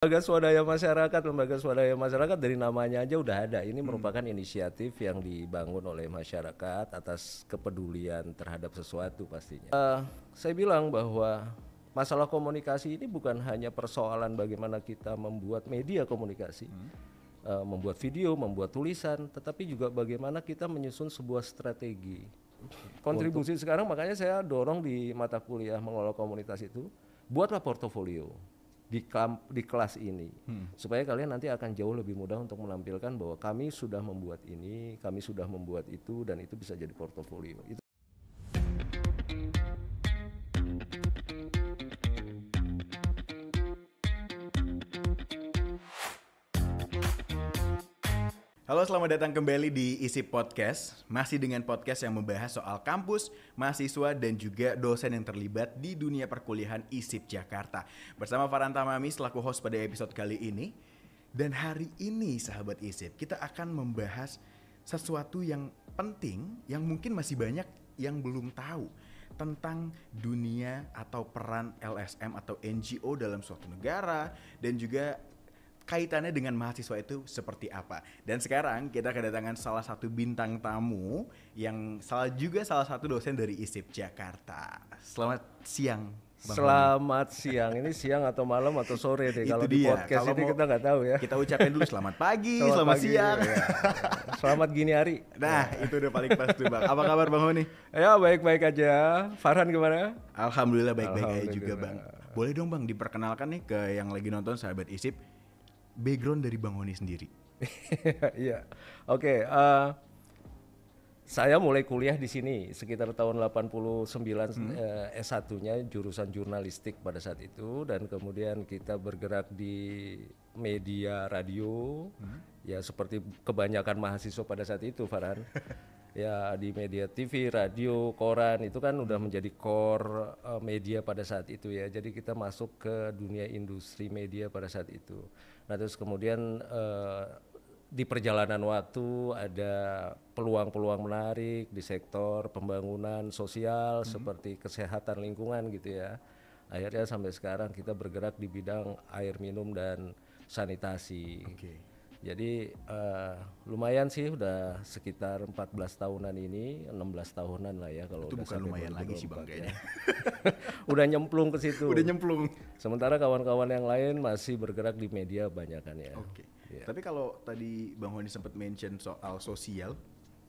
Lembaga swadaya masyarakat dari namanya aja udah ada. Ini merupakan inisiatif yang dibangun oleh masyarakat atas kepedulian terhadap sesuatu pastinya. Saya bilang bahwa masalah komunikasi ini bukan hanya persoalan bagaimana kita membuat media komunikasi, membuat video, membuat tulisan, tetapi juga bagaimana kita menyusun sebuah strategi. Kontribusi sekarang makanya saya dorong di mata kuliah mengelola komunitas itu, buatlah portofolio di kelas ini supaya kalian nanti akan jauh lebih mudah untuk menampilkan bahwa kami sudah membuat ini, kami sudah membuat itu, dan itu bisa jadi portofolio. Halo, selamat datang kembali di ISIP Podcast. Masih dengan podcast yang membahas soal kampus, mahasiswa, dan juga dosen yang terlibat di dunia perkuliahan ISIP Jakarta. Bersama Farhan Tamami selaku host pada episode kali ini. Dan hari ini sahabat ISIP, kita akan membahas sesuatu yang penting yang mungkin masih banyak yang belum tahu tentang dunia atau peran LSM atau NGO dalam suatu negara, dan juga kaitannya dengan mahasiswa itu seperti apa. Dan sekarang kita kedatangan salah satu bintang tamu yang salah satu dosen dari ISIP Jakarta. Selamat siang, Bang Selamat siang. Ini siang atau malam atau sore deh. Kalau di podcast kalau ini kita nggak tahu ya. Kita ucapin dulu selamat pagi, selamat pagi, siang. Ya. Selamat gini hari. Nah, itu udah paling pas tuh, Bang. Apa kabar Bang Honi? Ya, baik-baik aja. Farhan gimana? Alhamdulillah baik-baik aja juga, Bang. Boleh dong Bang diperkenalkan nih ke yang lagi nonton sahabat ISIP, background dari Bang Honi sendiri. Iya. Oke, saya mulai kuliah di sini sekitar tahun 89, S1-nya jurusan jurnalistik pada saat itu, dan kemudian kita bergerak di media radio, ya seperti kebanyakan mahasiswa pada saat itu, Farhan. Ya di media TV, radio, koran itu kan udah menjadi core media pada saat itu ya. Jadi kita masuk ke dunia industri media pada saat itu. Nah terus kemudian di perjalanan waktu ada peluang-peluang menarik di sektor pembangunan sosial seperti kesehatan lingkungan gitu ya. Akhirnya sampai sekarang kita bergerak di bidang air minum dan sanitasi. Jadi lumayan sih, udah sekitar 14 tahunan ini, 16 tahunan lah ya kalau itu udah bukan lumayan lagi sih Bang kayaknya. Udah nyemplung ke situ. Udah nyemplung. Sementara kawan-kawan yang lain masih bergerak di media banyakan ya. Ya. Tapi kalau tadi Bang Honi sempat mention soal sosial,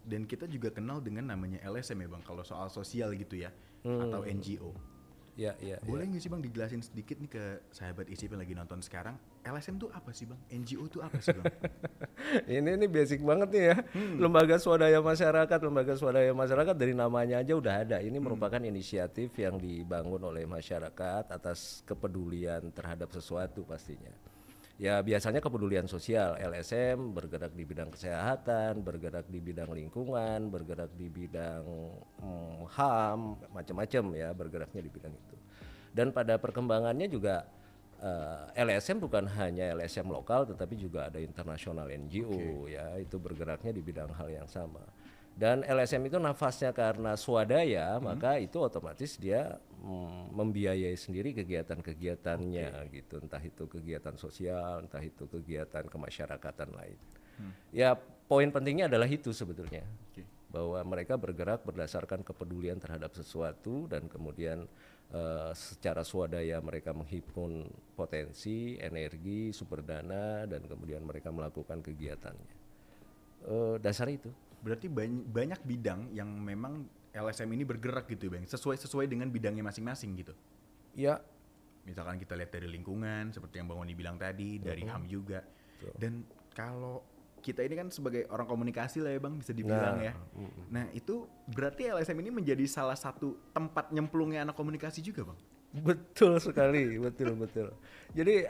dan kita juga kenal dengan namanya LSM ya Bang, kalau soal sosial gitu ya, atau NGO. Ya. Boleh nggak sih Bang dijelasin sedikit nih ke sahabat ISIP yang lagi nonton sekarang, LSM tuh apa sih Bang? NGO tuh apa sih Bang? Ini basic banget nih ya. Lembaga swadaya masyarakat dari namanya aja udah ada. Ini merupakan inisiatif yang dibangun oleh masyarakat atas kepedulian terhadap sesuatu pastinya. Ya biasanya kepedulian sosial. LSM bergerak di bidang kesehatan, bergerak di bidang lingkungan, bergerak di bidang HAM, macam-macam ya, bergeraknya di bidang itu. Dan pada perkembangannya juga LSM bukan hanya LSM lokal, tetapi juga ada internasional NGO ya, itu bergeraknya di bidang hal yang sama. Dan LSM itu nafasnya karena swadaya, maka itu otomatis dia membiayai sendiri kegiatan-kegiatannya gitu, entah itu kegiatan sosial, entah itu kegiatan kemasyarakatan lain. Ya poin pentingnya adalah itu sebetulnya, bahwa mereka bergerak berdasarkan kepedulian terhadap sesuatu, dan kemudian secara swadaya mereka menghimpun potensi, energi, sumber dana, dan kemudian mereka melakukan kegiatannya. Dasar itu. Berarti banyak bidang yang memang LSM ini bergerak gitu Bang, sesuai dengan bidangnya masing-masing gitu. Ya. Misalkan kita lihat dari lingkungan seperti yang Bang Oni bilang tadi, dari HAM juga. Dan kalau kita ini kan sebagai orang komunikasi lah ya Bang, bisa dibilang ya. Nah itu berarti LSM ini menjadi salah satu tempat nyemplungnya anak komunikasi juga Bang? Betul sekali, betul. Jadi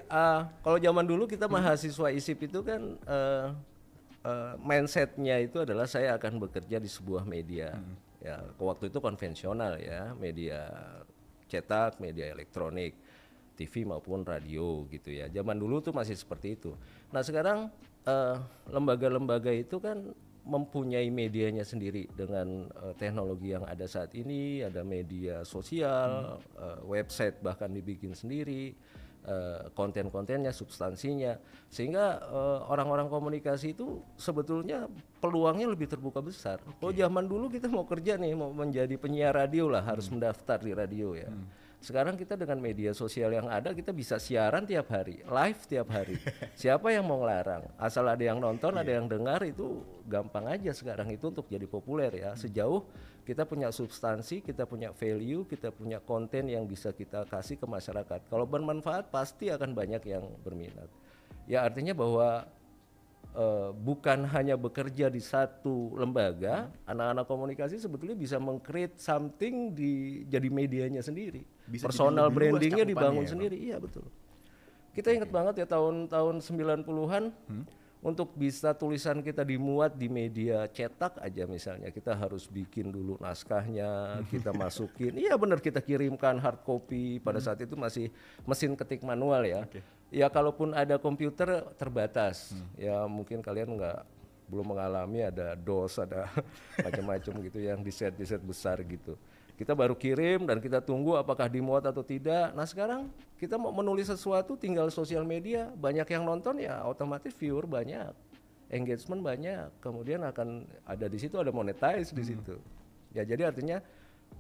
kalau zaman dulu kita mahasiswa ISIP itu kan mindsetnya itu adalah saya akan bekerja di sebuah media. Ya, waktu itu konvensional ya, media cetak, media elektronik, TV maupun radio gitu ya. Zaman dulu tuh masih seperti itu. Nah sekarang lembaga-lembaga itu kan mempunyai medianya sendiri dengan teknologi yang ada saat ini, ada media sosial, website bahkan dibikin sendiri, konten-kontennya, substansinya, sehingga orang-orang komunikasi itu sebetulnya peluangnya lebih terbuka besar. Oh zaman dulu kita mau kerja nih, mau menjadi penyiar radio lah, harus mendaftar di radio ya. Sekarang kita dengan media sosial yang ada, kita bisa siaran tiap hari, live tiap hari. Siapa yang mau ngelarang? Asal ada yang nonton, ada yang dengar, itu gampang aja sekarang itu untuk jadi populer ya. Sejauh kita punya substansi, kita punya value, kita punya konten yang bisa kita kasih ke masyarakat. Kalau bermanfaat pasti akan banyak yang berminat. Ya artinya bahwa bukan hanya bekerja di satu lembaga, anak-anak komunikasi sebetulnya bisa meng-create something jadi medianya sendiri. Bisa Personal jadi lebih luas brandingnya cakupannya dibangun ya, sendiri. Iya betul. Kita ingat banget ya tahun 90-an untuk bisa tulisan kita dimuat di media cetak aja misalnya, kita harus bikin dulu naskahnya, kita masukin. Iya benar, kita kirimkan hard copy, pada saat itu masih mesin ketik manual ya. Ya kalaupun ada komputer terbatas. Ya mungkin kalian belum mengalami ada DOS, ada macam-macam gitu yang di set besar gitu. Kita baru kirim dan kita tunggu apakah dimuat atau tidak. Nah sekarang kita mau menulis sesuatu tinggal sosial media, banyak yang nonton ya otomatis viewer banyak, engagement banyak, kemudian akan ada di situ, ada monetize di situ. Ya jadi artinya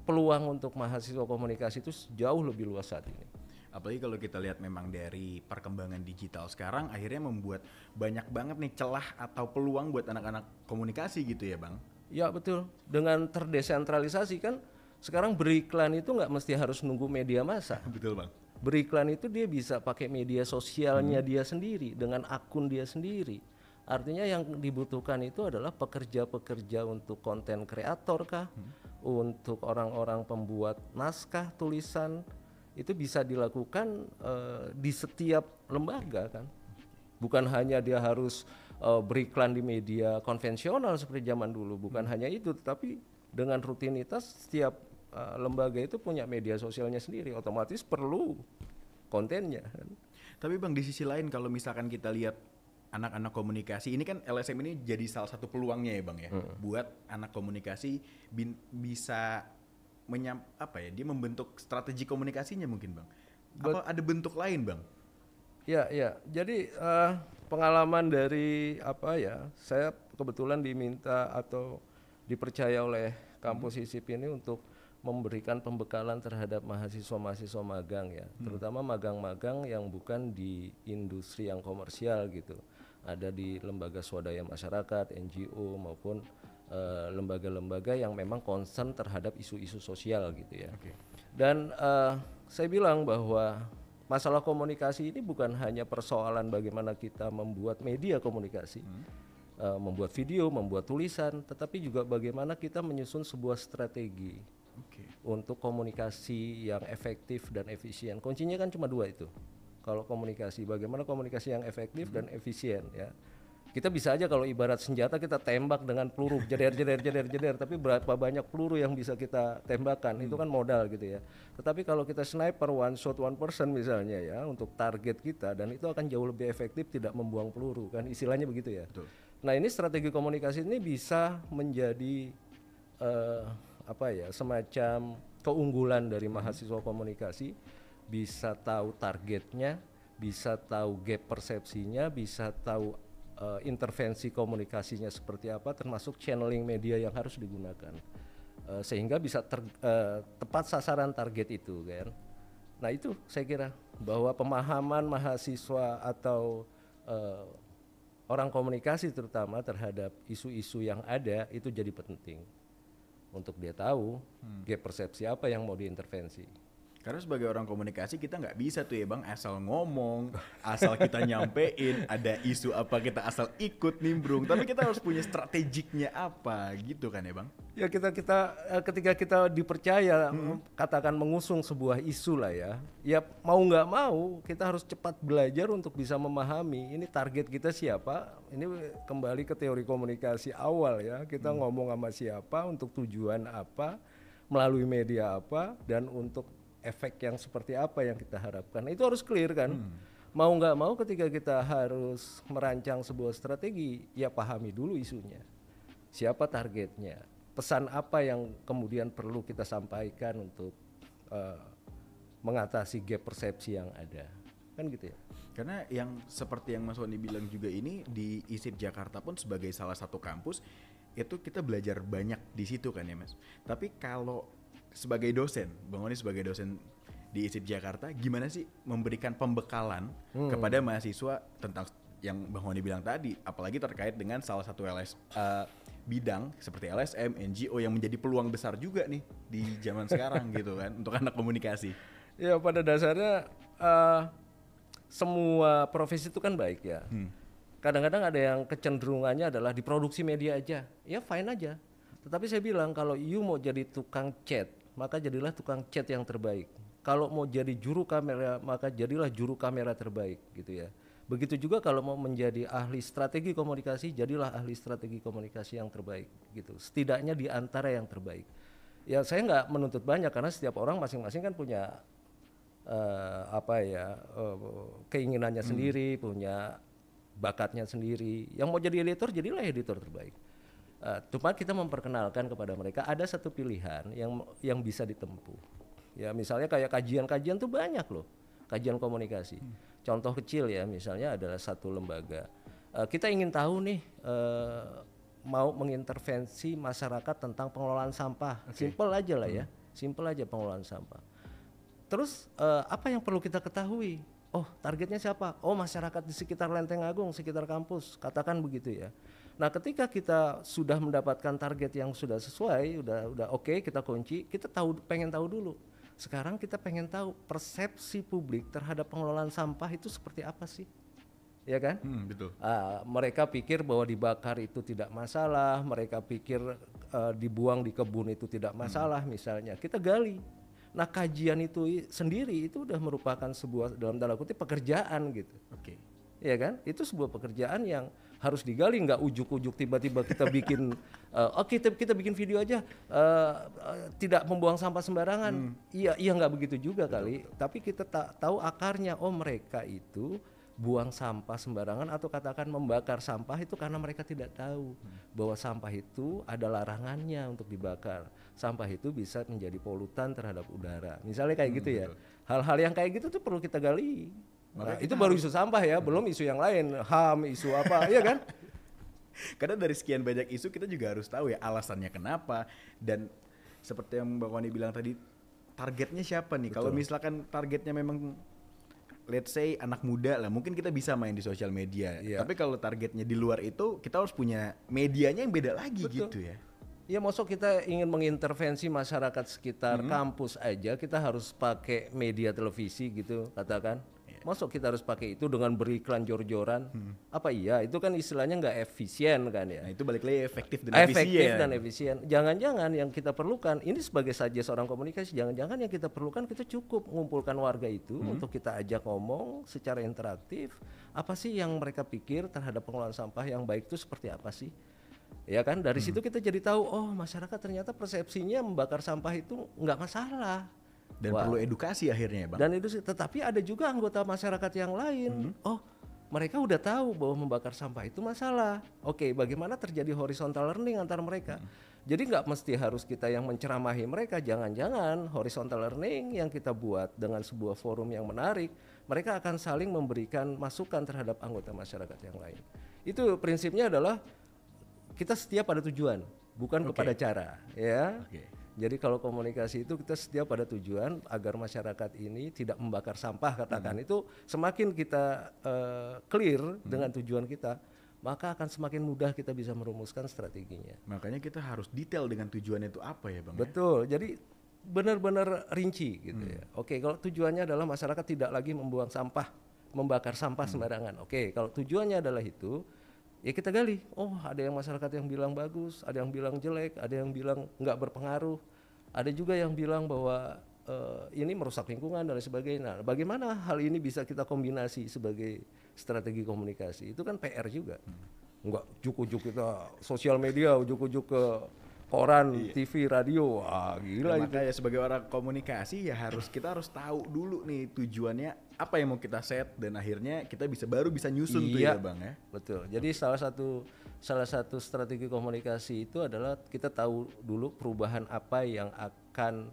peluang untuk mahasiswa komunikasi itu jauh lebih luas saat ini. Apalagi kalau kita lihat memang dari perkembangan digital sekarang akhirnya membuat banyak banget nih celah atau peluang buat anak-anak komunikasi gitu ya Bang? Ya betul, dengan terdesentralisasi kan. Sekarang beriklan itu nggak mesti harus nunggu media massa. Betul Bang. Beriklan itu dia bisa pakai media sosialnya dia sendiri, dengan akun dia sendiri. Artinya yang dibutuhkan itu adalah pekerja-pekerja untuk konten kreator kah, untuk orang-orang pembuat naskah, tulisan, itu bisa dilakukan di setiap lembaga kan. Bukan hanya dia harus beriklan di media konvensional seperti zaman dulu, bukan hanya itu, tetapi dengan rutinitas setiap lembaga itu punya media sosialnya sendiri, otomatis perlu kontennya. Tapi Bang, di sisi lain kalau misalkan kita lihat anak-anak komunikasi, ini kan LSM ini jadi salah satu peluangnya ya Bang ya, buat anak komunikasi bisa dia membentuk strategi komunikasinya mungkin Bang. Apa ada bentuk lain Bang? Ya, jadi pengalaman dari saya kebetulan diminta atau dipercaya oleh kampus ISIP ini untuk memberikan pembekalan terhadap mahasiswa-mahasiswa magang ya, terutama magang-magang yang bukan di industri yang komersial gitu, ada di lembaga swadaya masyarakat, NGO maupun lembaga-lembaga yang memang concern terhadap isu-isu sosial gitu ya. Dan saya bilang bahwa masalah komunikasi ini bukan hanya persoalan bagaimana kita membuat media komunikasi, membuat video, membuat tulisan, tetapi juga bagaimana kita menyusun sebuah strategi untuk komunikasi yang efektif dan efisien. Kuncinya kan cuma dua itu. Kalau komunikasi, bagaimana komunikasi yang efektif dan efisien ya. Kita bisa aja kalau ibarat senjata kita tembak dengan peluru jeder, tapi berapa banyak peluru yang bisa kita tembakkan itu kan modal gitu ya. Tetapi kalau kita sniper one shot one person misalnya ya untuk target kita, dan itu akan jauh lebih efektif, tidak membuang peluru kan, istilahnya begitu ya. Betul. Nah ini strategi komunikasi ini bisa menjadi semacam keunggulan dari mahasiswa komunikasi, bisa tahu targetnya, bisa tahu gap persepsinya, bisa tahu intervensi komunikasinya seperti apa, termasuk channeling media yang harus digunakan, sehingga bisa tepat sasaran target itu kan. Nah itu saya kira bahwa pemahaman mahasiswa atau orang komunikasi terutama terhadap isu-isu yang ada itu jadi penting untuk dia tahu gap persepsi apa yang mau diintervensi. Karena sebagai orang komunikasi kita nggak bisa tuh ya Bang asal ngomong, asal kita nyampein, ada isu apa kita asal ikut nimbrung, tapi kita harus punya strategiknya apa gitu kan ya Bang? Ya ketika kita dipercaya katakan mengusung sebuah isu lah ya mau nggak mau kita harus cepat belajar untuk bisa memahami ini target kita siapa. Ini kembali ke teori komunikasi awal ya, kita ngomong sama siapa, untuk tujuan apa, melalui media apa, dan untuk efek yang seperti apa yang kita harapkan. Itu harus clear kan. Mau nggak mau ketika kita harus merancang sebuah strategi, ya pahami dulu isunya, siapa targetnya, pesan apa yang kemudian perlu kita sampaikan untuk mengatasi gap persepsi yang ada. kan gitu ya. Karena yang seperti yang Mas Wani bilang juga ini di ISIP Jakarta pun sebagai salah satu kampus itu kita belajar banyak di situ kan ya Mas. Tapi kalau sebagai dosen, Bang Wani sebagai dosen di ISIP Jakarta, gimana sih memberikan pembekalan kepada mahasiswa tentang yang Bang Wani bilang tadi, apalagi terkait dengan salah satu bidang seperti LSM, NGO yang menjadi peluang besar juga nih di zaman sekarang gitu kan untuk anak komunikasi. Ya pada dasarnya semua profesi itu kan baik ya. Kadang-kadang ada yang kecenderungannya adalah diproduksi media aja, ya fine aja. Tetapi saya bilang kalau you mau jadi tukang chat, maka jadilah tukang chat yang terbaik. Kalau mau jadi juru kamera, maka jadilah juru kamera terbaik gitu ya. Begitu juga kalau mau menjadi ahli strategi komunikasi, jadilah ahli strategi komunikasi yang terbaik gitu. Setidaknya di antara yang terbaik. Ya saya nggak menuntut banyak karena setiap orang masing-masing kan punya keinginannya sendiri, punya bakatnya sendiri. Yang mau jadi editor, jadilah editor terbaik. Cuma kita memperkenalkan kepada mereka ada satu pilihan yang bisa ditempuh. Ya misalnya kayak kajian-kajian tuh banyak loh, kajian komunikasi. Contoh kecil ya, misalnya adalah satu lembaga. Kita ingin tahu nih, mau mengintervensi masyarakat tentang pengelolaan sampah. Simple aja lah ya, simple aja pengelolaan sampah. Terus apa yang perlu kita ketahui? Oh targetnya siapa? Oh masyarakat di sekitar Lenteng Agung, sekitar kampus, katakan begitu ya. Nah ketika kita sudah mendapatkan target yang sudah sesuai, udah oke, kita kunci, kita pengen tahu dulu. Sekarang kita pengen tahu persepsi publik terhadap pengelolaan sampah itu seperti apa sih? Ya kan? Betul. Mereka pikir bahwa dibakar itu tidak masalah, mereka pikir dibuang di kebun itu tidak masalah misalnya. Kita gali. Nah kajian itu sendiri itu udah merupakan sebuah dalam tanda kutip pekerjaan gitu. Oke. Ya kan? Itu sebuah pekerjaan yang harus digali, nggak ujuk-ujuk tiba-tiba kita bikin kita bikin video aja tidak membuang sampah sembarangan. Iya nggak begitu juga kali. Tapi kita tahu akarnya. Oh mereka itu buang sampah sembarangan atau katakan membakar sampah itu karena mereka tidak tahu bahwa sampah itu ada larangannya untuk dibakar. Sampah itu bisa menjadi polutan terhadap udara. Misalnya kayak gitu ya. Hal-hal yang kayak gitu tuh perlu kita gali. Nah, itu baru isu sampah ya, belum isu yang lain, HAM, isu apa, iya kan? Karena dari sekian banyak isu kita juga harus tahu ya alasannya kenapa, dan seperti yang Bang Wani bilang tadi, targetnya siapa nih? Kalau misalkan targetnya memang let's say anak muda lah, mungkin kita bisa main di sosial media. Tapi kalau targetnya di luar itu, kita harus punya medianya yang beda lagi. Gitu ya. Ya masuk kita ingin mengintervensi masyarakat sekitar kampus aja, kita harus pakai media televisi gitu katakan. Masuk kita harus pakai itu dengan beriklan jor-joran? Apa iya? Itu kan istilahnya nggak efisien kan ya? Nah, itu balik lagi efektif dan efisien. Jangan-jangan yang kita perlukan, ini sebagai saja seorang komunikasi, jangan-jangan yang kita perlukan kita cukup mengumpulkan warga itu untuk kita ajak ngomong secara interaktif. Apa sih yang mereka pikir terhadap pengelolaan sampah yang baik itu seperti apa sih? Ya kan? Dari situ kita jadi tahu, oh masyarakat ternyata persepsinya membakar sampah itu nggak masalah. Dan perlu edukasi akhirnya Bang. Dan itu tetapi ada juga anggota masyarakat yang lain. Oh, mereka udah tahu bahwa membakar sampah itu masalah. Oke, bagaimana terjadi horizontal learning antar mereka? Jadi nggak mesti harus kita yang menceramahi mereka. Jangan-jangan horizontal learning yang kita buat dengan sebuah forum yang menarik, mereka akan saling memberikan masukan terhadap anggota masyarakat yang lain. Itu prinsipnya adalah kita setia pada tujuan, bukan kepada cara, ya. Jadi kalau komunikasi itu kita setia pada tujuan agar masyarakat ini tidak membakar sampah katakan. Itu semakin kita clear dengan tujuan kita, maka akan semakin mudah kita bisa merumuskan strateginya. Makanya kita harus detail dengan tujuannya itu apa ya Bang? Betul, jadi benar-benar rinci gitu ya. Oke, kalau tujuannya adalah masyarakat tidak lagi membuang sampah, membakar sampah sembarangan. Oke, kalau tujuannya adalah itu, ya kita gali. Oh ada yang masyarakat yang bilang bagus, ada yang bilang jelek, ada yang bilang nggak berpengaruh, ada juga yang bilang bahwa ini merusak lingkungan dan sebagainya. Nah, bagaimana hal ini bisa kita kombinasi sebagai strategi komunikasi? Itu kan PR juga. Nggak ujuk-ujuk kita sosial media, ujuk-ujuk ke koran, TV, radio, gila itu. Makanya sebagai orang komunikasi ya kita harus tahu dulu nih tujuannya apa yang mau kita set, dan akhirnya kita baru bisa nyusun tuh ya Bang ya. Betul. Jadi salah satu strategi komunikasi itu adalah kita tahu dulu perubahan apa yang akan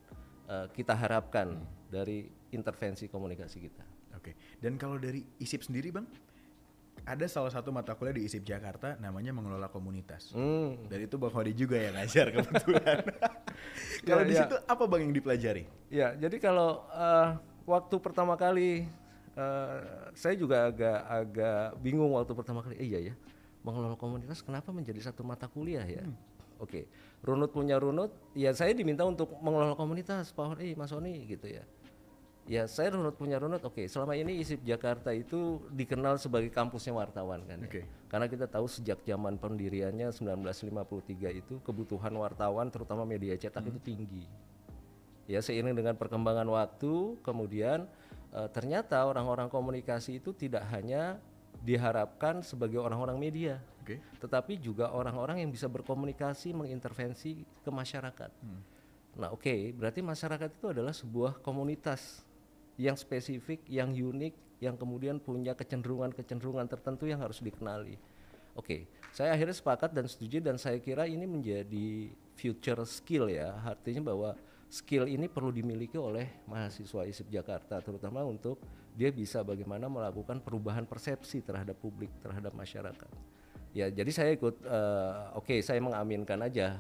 kita harapkan dari intervensi komunikasi kita. Oke. Dan kalau dari ISIP sendiri Bang, ada salah satu mata kuliah di ISIP Jakarta namanya mengelola komunitas. Dan itu Bang Hodi juga yang ngajar kebetulan. Kalau di situ apa Bang yang dipelajari? Ya, jadi kalau waktu pertama kali saya juga agak bingung waktu pertama kali. Iya ya, mengelola komunitas kenapa menjadi satu mata kuliah ya? Oke, runut punya runut. Ya saya diminta untuk mengelola komunitas, Pak Hodi, Mas Oni gitu ya. Ya saya runut punya runut. Oke, selama ini ISIP Jakarta itu dikenal sebagai kampusnya wartawan kan. Ya? Karena kita tahu sejak zaman pendiriannya 1953 itu kebutuhan wartawan terutama media cetak itu tinggi. Ya seiring dengan perkembangan waktu, kemudian ternyata orang-orang komunikasi itu tidak hanya diharapkan sebagai orang-orang media, tetapi juga orang-orang yang bisa berkomunikasi, mengintervensi ke masyarakat. Nah, berarti masyarakat itu adalah sebuah komunitas yang spesifik, yang unik, yang kemudian punya kecenderungan-kecenderungan tertentu yang harus dikenali. Saya akhirnya sepakat dan setuju, dan saya kira ini menjadi future skill ya, artinya bahwa skill ini perlu dimiliki oleh mahasiswa ISIP Jakarta, terutama untuk dia bisa bagaimana melakukan perubahan persepsi terhadap publik, terhadap masyarakat. Ya, jadi saya ikut, saya mengaminkan aja,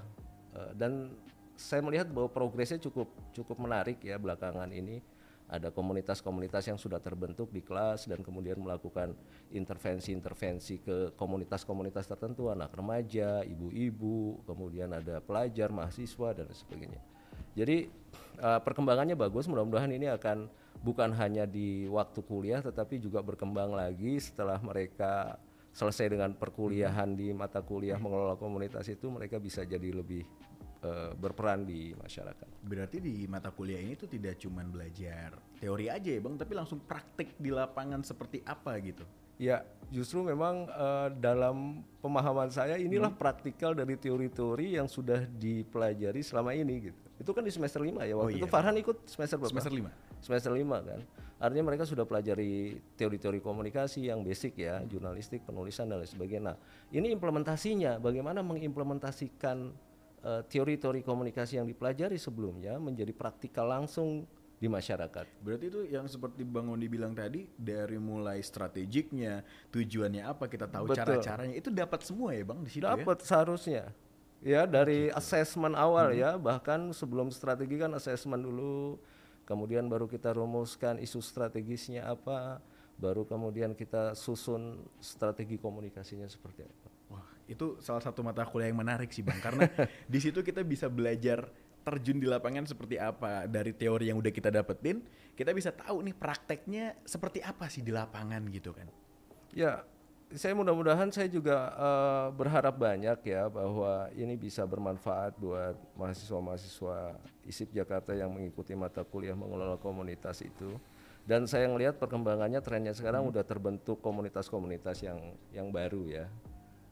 dan saya melihat bahwa progresnya cukup menarik ya belakangan ini. Ada komunitas-komunitas yang sudah terbentuk di kelas dan kemudian melakukan intervensi-intervensi ke komunitas-komunitas tertentu, anak remaja, ibu-ibu, kemudian ada pelajar, mahasiswa dan sebagainya. Jadi perkembangannya bagus, mudah-mudahan ini akan bukan hanya di waktu kuliah tetapi juga berkembang lagi setelah mereka selesai dengan perkuliahan di mata kuliah mengelola komunitas itu, mereka bisa jadi lebih berperan di masyarakat. Berarti di mata kuliah ini tuh tidak cuma belajar teori aja ya Bang, tapi langsung praktik di lapangan seperti apa gitu? Ya, justru memang dalam pemahaman saya inilah praktikal dari teori-teori yang sudah dipelajari selama ini gitu. Itu kan di semester 5 ya, waktu itu Farhan ikut semester berapa? Semester 5. Semester 5 kan. Artinya mereka sudah pelajari teori-teori komunikasi yang basic ya, jurnalistik, penulisan dan lain sebagainya. Nah, ini implementasinya, bagaimana mengimplementasikan teori-teori komunikasi yang dipelajari sebelumnya menjadi praktikal langsung di masyarakat. Berarti itu yang seperti Bang Ondi bilang tadi, dari mulai strategiknya, tujuannya apa, kita tahu cara-caranya, itu dapat semua ya Bang di situ ya? Dapat seharusnya. Ya, dari assessment awal ya, bahkan sebelum strategi kan assessment dulu, kemudian baru kita rumuskan isu strategisnya apa, baru kemudian kita susun strategi komunikasinya seperti apa. Wah, itu salah satu mata kuliah yang menarik sih Bang, karena di situ kita bisa belajar terjun di lapangan seperti apa. Dari teori yang udah kita dapetin, kita bisa tahu nih prakteknya seperti apa sih di lapangan gitu kan. Ya, saya mudah-mudahan saya juga berharap banyak ya bahwa ini bisa bermanfaat buat mahasiswa-mahasiswa ISIP Jakarta yang mengikuti mata kuliah mengelola komunitas itu. Dan saya ngelihat perkembangannya, trennya sekarang udah terbentuk komunitas-komunitas yang baru ya.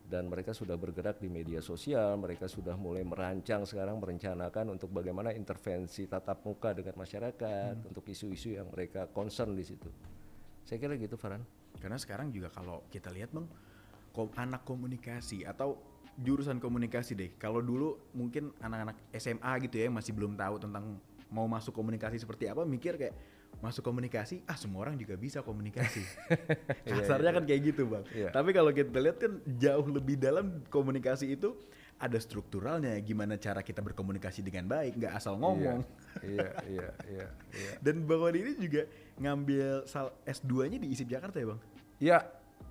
Dan mereka sudah bergerak di media sosial, mereka sudah mulai merancang sekarang, merencanakan untuk bagaimana intervensi tatap muka dengan masyarakat untuk isu-isu yang mereka concern di situ. Saya kira gitu, Farhan. Karena sekarang juga kalau kita lihat Bang, anak komunikasi atau jurusan komunikasi deh. Kalau dulu mungkin anak-anak SMA gitu ya masih belum tahu tentang mau masuk komunikasi seperti apa, mikir kayak masuk komunikasi, semua orang juga bisa komunikasi. Kasarnya kan kayak gitu Bang. Tapi kalau kita lihat kan jauh lebih dalam komunikasi itu ada strukturalnya, gimana cara kita berkomunikasi dengan baik, nggak asal ngomong. Iya. Dan Bang Odi ini juga ngambil S2-nya di ISIP Jakarta ya Bang? Iya,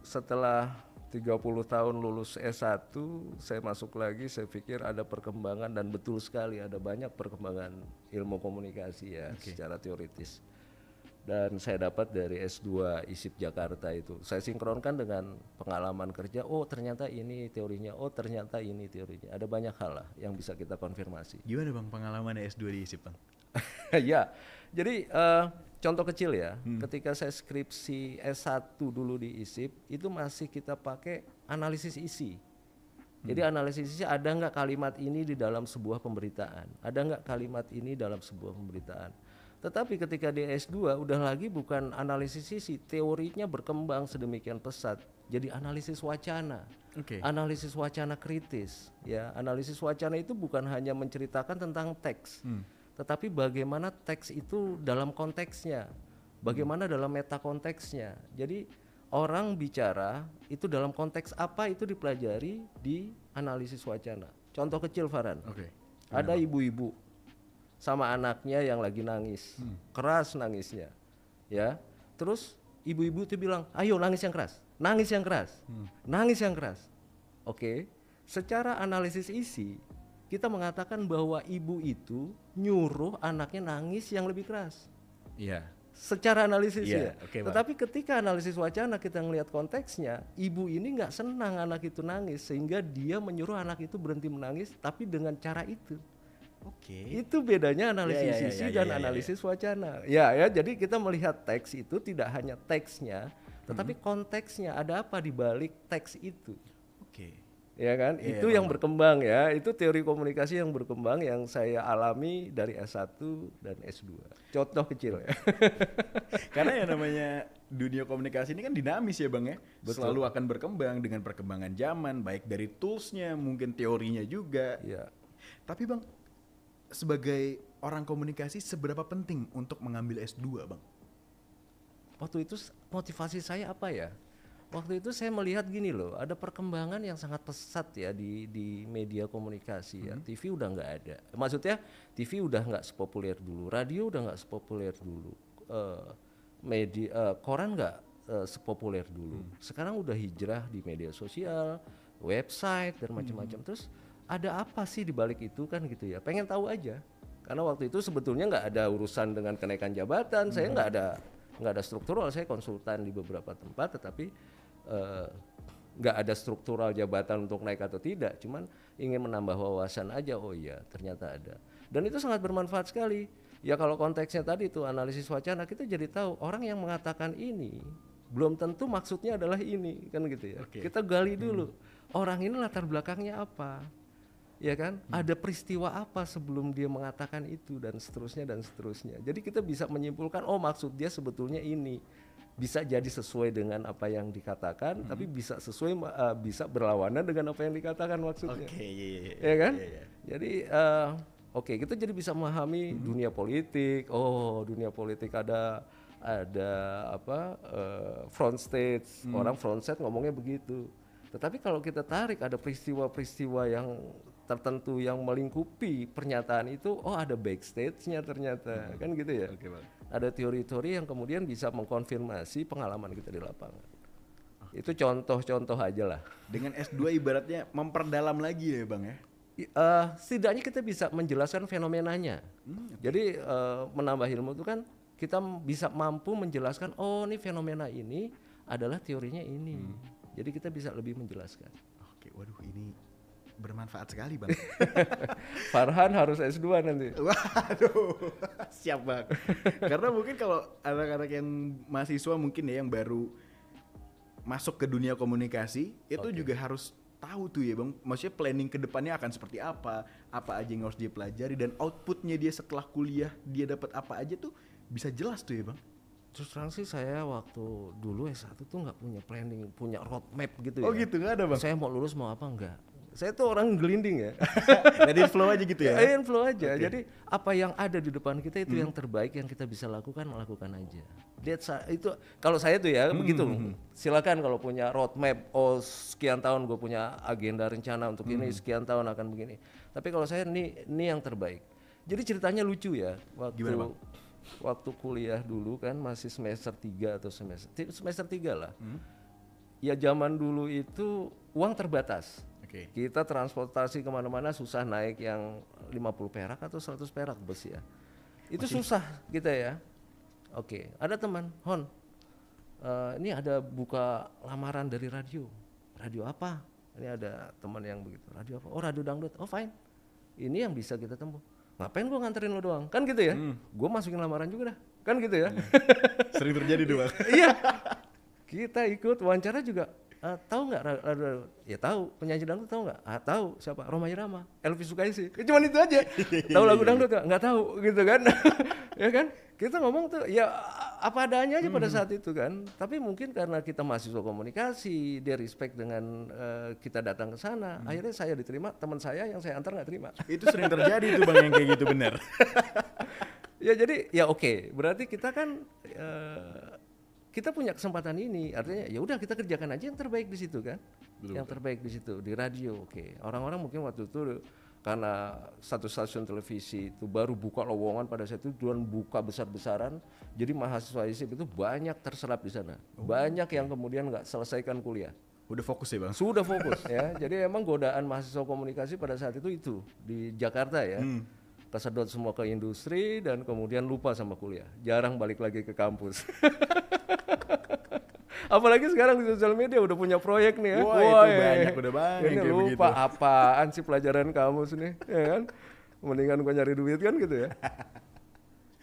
setelah 30 tahun lulus S1, saya masuk lagi, saya pikir ada perkembangan dan betul sekali ada banyak perkembangan ilmu komunikasi ya secara teoritis. Dan saya dapat dari S2 ISIP Jakarta itu. Saya sinkronkan dengan pengalaman kerja, ternyata ini teorinya, ternyata ini teorinya. Ada banyak hal lah yang bisa kita konfirmasi. Gimana Bang pengalaman S2 di ISIP Bang? Ya, jadi contoh kecil ya, ketika saya skripsi S1 dulu di ISIP, itu masih kita pakai analisis isi. Jadi analisis isi, ada nggak kalimat ini di dalam sebuah pemberitaan, ada nggak kalimat ini dalam sebuah pemberitaan. Tetapi ketika di S2 udah lagi bukan analisis isi, teorinya berkembang sedemikian pesat, jadi analisis wacana. Analisis wacana kritis, ya. Analisis wacana itu bukan hanya menceritakan tentang teks, tetapi bagaimana teks itu dalam konteksnya, bagaimana dalam meta konteksnya. Jadi orang bicara itu dalam konteks apa itu dipelajari di analisis wacana. Contoh kecil Farhan, ada ibu-ibu sama anaknya yang lagi nangis, keras nangisnya, ya. Terus ibu-ibu itu bilang, ayo nangis yang keras, nangis yang keras, nangis yang keras. Oke, secara analisis isi kita mengatakan bahwa ibu itu nyuruh anaknya nangis yang lebih keras. Iya. Secara analisis ya. Okay, tetapi ketika analisis wacana kita ngelihat konteksnya, ibu ini nggak senang anak itu nangis sehingga dia menyuruh anak itu berhenti menangis, tapi dengan cara itu. Itu bedanya analisis isi dan analisis wacana. Ya, jadi kita melihat teks itu tidak hanya teksnya, tetapi konteksnya, ada apa di balik teks itu. Ya kan, itu yang berkembang ya, itu teori komunikasi yang berkembang yang saya alami dari S1 dan S2. Contoh kecil ya. Karena yang namanya dunia komunikasi ini kan dinamis ya Bang ya. Betul. Selalu akan berkembang dengan perkembangan zaman, baik dari toolsnya, mungkin teorinya juga. Ya. Tapi Bang, sebagai orang komunikasi seberapa penting untuk mengambil S2 Bang? Waktu itu motivasi saya apa ya? Waktu itu saya melihat gini loh, ada perkembangan yang sangat pesat ya di media komunikasi ya. TV udah nggak ada, maksudnya TV udah nggak sepopuler dulu, radio udah nggak sepopuler dulu, koran nggak sepopuler dulu. Sekarang udah hijrah di media sosial, website dan macam-macam. Terus ada apa sih di balik itu kan gitu ya? Pengen tahu aja. Karena waktu itu sebetulnya nggak ada urusan dengan kenaikan jabatan, saya nggak ada struktural, saya konsultan di beberapa tempat, tetapi nggak ada struktural jabatan untuk naik atau tidak, cuman ingin menambah wawasan aja. Oh iya, ternyata ada, dan itu sangat bermanfaat sekali ya. Kalau konteksnya tadi itu analisis wacana, kita jadi tahu orang yang mengatakan ini belum tentu maksudnya adalah ini kan gitu ya. Kita gali dulu orang ini latar belakangnya apa ya kan, ada peristiwa apa sebelum dia mengatakan itu, dan seterusnya dan seterusnya. Jadi kita bisa menyimpulkan, oh maksud dia sebetulnya ini. Bisa jadi sesuai dengan apa yang dikatakan, tapi bisa sesuai bisa berlawanan dengan apa yang dikatakan maksudnya. Ya kan? Jadi kita jadi bisa memahami dunia politik. Oh, dunia politik ada apa front stage, orang front stage ngomongnya begitu. Tetapi kalau kita tarik, ada peristiwa-peristiwa yang tertentu yang melingkupi pernyataan itu, oh ada backstage-nya ternyata, kan gitu ya. Ada teori-teori yang kemudian bisa mengkonfirmasi pengalaman kita di lapangan. Itu contoh-contoh aja lah. Dengan S2 ibaratnya memperdalam lagi ya Bang ya? Setidaknya kita bisa menjelaskan fenomenanya. Jadi menambah ilmu itu kan kita bisa mampu menjelaskan, oh ini fenomena ini adalah teorinya ini. Jadi kita bisa lebih menjelaskan. Waduh ini bermanfaat sekali Bang. Farhan harus S2 nanti. Waduh, siap Bang. Karena mungkin kalau anak-anak yang mahasiswa mungkin ya yang baru masuk ke dunia komunikasi, itu juga harus tahu tuh ya Bang. Maksudnya planning ke depannya akan seperti apa aja yang harus dia pelajari, dan outputnya dia setelah kuliah dia dapat apa aja tuh bisa jelas tuh ya Bang. Terus terang sih saya waktu dulu S1 tuh nggak punya planning, punya roadmap gitu ya. Oh gitu, nggak ada Bang? Saya mau lulus mau apa enggak. Saya tuh orang gelinding ya. Let it flow aja gitu ya? Let it flow aja. Jadi apa yang ada di depan kita itu yang terbaik yang kita bisa lakukan aja. Itu kalau saya tuh ya begitu. Silakan kalau punya roadmap, oh sekian tahun gue punya agenda rencana untuk ini, sekian tahun akan begini. Tapi kalau saya ini yang terbaik. Jadi ceritanya lucu ya. Waktu kuliah dulu kan masih semester 3 atau semester 3 lah. Ya zaman dulu itu uang terbatas. Kita transportasi kemana-mana susah naik yang 50 perak atau 100 perak bus ya. Itu susah kita ya. Ada teman, Hon, ini ada buka lamaran dari radio. Radio apa? Ini ada teman yang begitu. Radio apa? Oh radio dangdut. Oh fine. Ini yang bisa kita tempuh. Ngapain gua nganterin lo doang? Kan gitu ya. Gua masukin lamaran juga dah. Kan gitu ya. Sering terjadi doang. Iya. Kita ikut wawancara juga. Tahu nggak? Ya tahu. Penyanyi dangdut tahu nggak? Tahu. Siapa? Rhoma Irama, Elvi Sukaisi. Cuman itu aja. Tahu lagu dangdut nggak tahu gitu kan? Ya kan? Kita ngomong tuh ya apa adanya aja pada saat itu kan. Tapi mungkin karena kita mahasiswa komunikasi, dia respect dengan kita datang ke sana. Akhirnya saya diterima, teman saya yang saya antar nggak terima. Itu sering terjadi tuh Bang yang kayak gitu bener. Ya jadi ya oke, berarti kita kan kita punya kesempatan ini, artinya ya udah kita kerjakan aja yang terbaik di situ kan. Yang terbaik di situ di radio. Oke. Orang-orang mungkin waktu itu karena satu stasiun televisi itu baru buka lowongan pada saat itu dan buka besar-besaran, jadi mahasiswa ISIP itu banyak terserap di sana. Banyak yang kemudian nggak selesaikan kuliah. Udah fokus ya Bang? Sudah fokus ya. Jadi emang godaan mahasiswa komunikasi pada saat itu di Jakarta ya. Kesedot semua ke industri dan kemudian lupa sama kuliah. Jarang balik lagi ke kampus. Apalagi sekarang di sosial media udah punya proyek nih ya. Wah, itu banyak, udah banyak ini kayak lupa begitu. apaan sih pelajaran kamus nih, ya kan? Mendingan gua nyari duit kan gitu ya.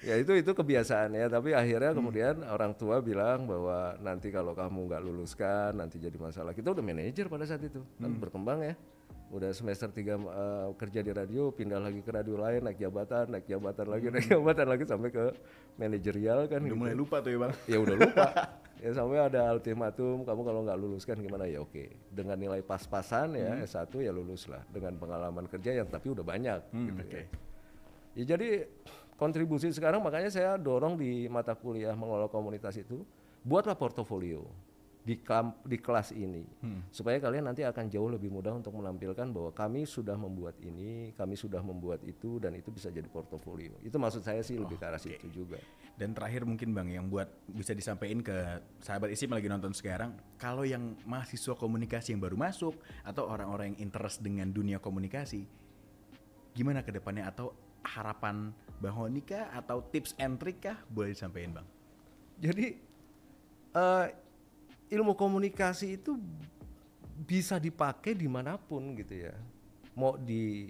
Ya itu kebiasaan ya, tapi akhirnya kemudian orang tua bilang bahwa nanti kalau kamu nggak luluskan nanti jadi masalah. Kita udah manajer pada saat itu, kan berkembang ya. Udah semester 3 kerja di radio, pindah lagi ke radio lain, naik jabatan lagi sampai ke manajerial kan. Udah gitu. mulai lupa tuh ya Bang? Ya udah lupa. Ya sampai ada ultimatum, kamu kalau nggak luluskan gimana ya oke. Dengan nilai pas-pasan ya S1 ya lulus lah. Dengan pengalaman kerja yang tapi udah banyak gitu ya. Ya jadi kontribusi sekarang makanya saya dorong di mata kuliah mengelola komunitas itu, buatlah portofolio di kelas ini supaya kalian nanti akan jauh lebih mudah untuk menampilkan bahwa kami sudah membuat ini, kami sudah membuat itu dan itu bisa jadi portofolio. Itu maksud saya sih lebih ke arah situ juga. Dan terakhir mungkin Bang yang buat bisa disampaikan ke sahabat ISIP yang lagi nonton sekarang, kalau yang mahasiswa komunikasi yang baru masuk atau orang-orang yang interest dengan dunia komunikasi, gimana ke depannya atau harapan Bang Honi kah atau tips and trick kah boleh disampaikan Bang? Jadi ilmu komunikasi itu bisa dipakai dimanapun gitu ya, mau di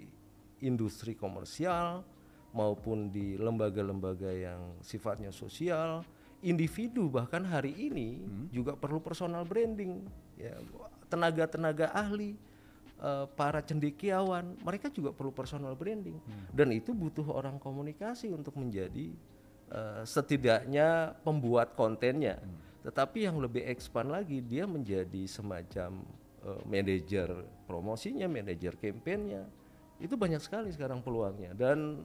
industri komersial maupun di lembaga-lembaga yang sifatnya sosial, individu bahkan hari ini juga perlu personal branding, ya, tenaga-tenaga ahli, para cendekiawan, mereka juga perlu personal branding dan itu butuh orang komunikasi untuk menjadi setidaknya pembuat kontennya. Tetapi yang lebih expand lagi, dia menjadi semacam manajer promosinya, manajer kampanyenya. Itu banyak sekali sekarang peluangnya. Dan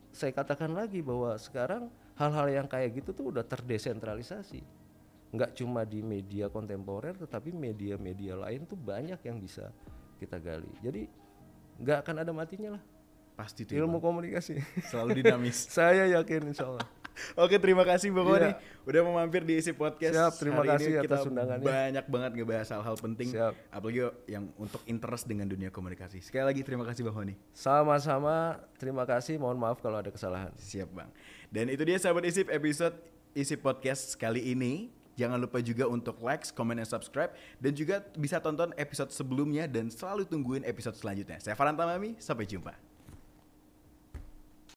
saya katakan lagi bahwa sekarang hal-hal yang kayak gitu tuh udah terdesentralisasi. Nggak cuma di media kontemporer, tetapi media-media lain tuh banyak yang bisa kita gali. Jadi nggak akan ada matinya lah. Pasti tuh Ilmu komunikasi. selalu dinamis. Saya yakin insya Allah. Oke, terima kasih Bang Honi udah mau mampir di ISIP Podcast. Siap, terima Hari kasih ini atas kita undangannya. banyak banget ngebahas hal-hal penting. Siap. Apalagi yang untuk interest dengan dunia komunikasi. Sekali lagi terima kasih Bang Honi. Sama-sama, terima kasih. Mohon maaf kalau ada kesalahan. Siap Bang. Dan itu dia sahabat ISIP episode ISIP Podcast kali ini. Jangan lupa juga untuk like, comment, dan subscribe. Dan juga bisa tonton episode sebelumnya dan selalu tungguin episode selanjutnya. Saya Farhan Tamami, sampai jumpa.